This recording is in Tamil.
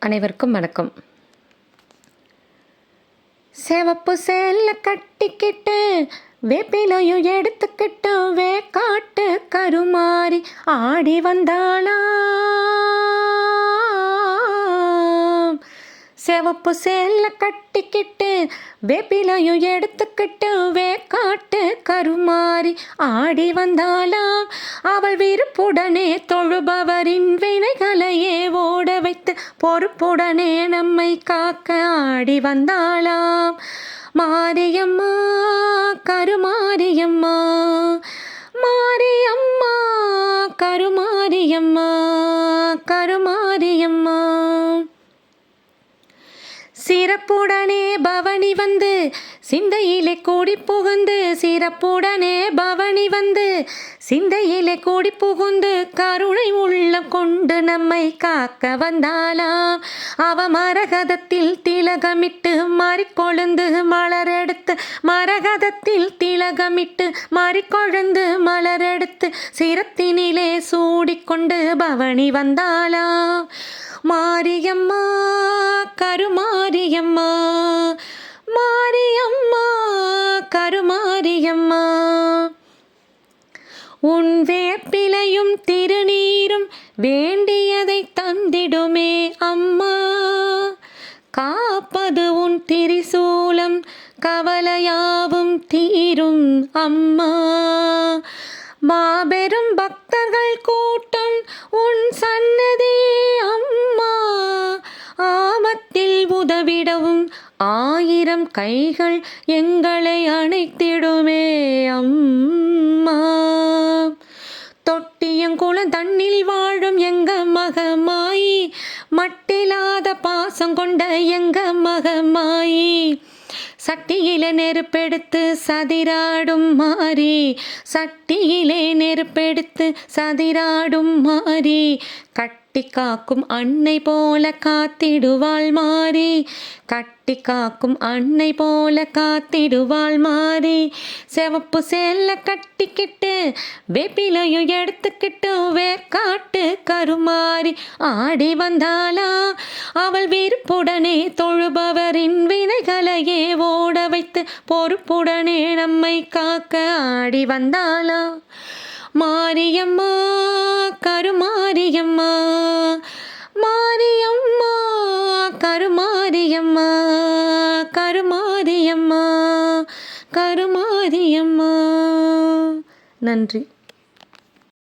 அனைவருக்கும் வணக்கம். சிவப்பு சேல கட்டிக்கிட்டு வேப்பிலையும் எடுத்துக்கிட்டு வேக்காட்டு கருமாறி ஆடி வந்தாளாம். சிவப்பு சேல கட்டிக்கிட்டு வேப்பிலையும் எடுத்துக்கிட்டு வேக்காட்டு கருமாறி ஆடி வந்தாளாம். அவள் விருப்புடனே தொழுபவரின் வினைகளையே ஓட வைத்து பொறுப்புடனே நம்மை காக்க ஆடி வந்தாளாம். மாரியம்மா கருமாரியம்மா, மாரியம்மா கருமாரியம்மா, கருமாரியம்மா. சிறப்புடனே பவனி வந்து சிந்தையிலே கூடி புகுந்து, சிறப்புடனே பவனி வந்து சிந்தையிலே கூடி புகுந்து கருணை உள்ளம் கொண்டு நம்மை காக்க வந்தாளாம். அவ மரகதத்தில் திலகமிட்டு மறிக்கொழுந்து மலரெடுத்து, மரகதத்தில் திலகமிட்டு மறிக்கொழுந்து மலரெடுத்து சிரத்தினிலே சூடிக்கொண்டு பவனி வந்தாளாம். மாரியம்மா கருமாரியம்மா, மாரியம்மா கருமாரியம்மா. உன் வேப்பிலையும் திருநீரும் வேண்டியதை தந்திடுமே அம்மா. காப்பது உன் திரிசூலம் கவலையாவும் தீரும் அம்மா. மாபெரும் பக்தர்கள் கூட்டம் உன் சன்னதி அம்மா. ஆபத்தில் உதவிடவும் ஆயிரம் கைகள் எங்களை அணைத்திடுமே அம்மா. தொட்டியங்குளம் தண்ணில் வாழும் எங்க மகமாயி, மட்டில்லாத பாசம் கொண்ட எங்க மகமாயி. சட்டியிலே நெருப்பெடுத்து சதிராடும் மாறி, சட்டியிலே நெருப்பெடுத்து சதிராடும் மாறி. கட்டி காக்கும் அன்னை போல காத்திடுவாள் மாறி, கட்டி காக்கும் அன்னை போல காத்திடுவாள் மாறி. சிவப்பு சேல கட்டிக்கிட்டு வேப்பிலையும் எடுத்துக்கிட்டு வேக்காட்டு கருமாறி ஆடி வந்தாளா. அவள் விருப்புடனே தொழுபவரின் வினைகளையே ஓட வைத்து பொறுப்புடனே நம்மை காக்க ஆடி வந்தாளா. மாரியம்மா கருமாரியம்மா, மாரியம்மா கருமாரியம்மா, கருமாரியம்மா, கருமாரியம்மா. நன்றி.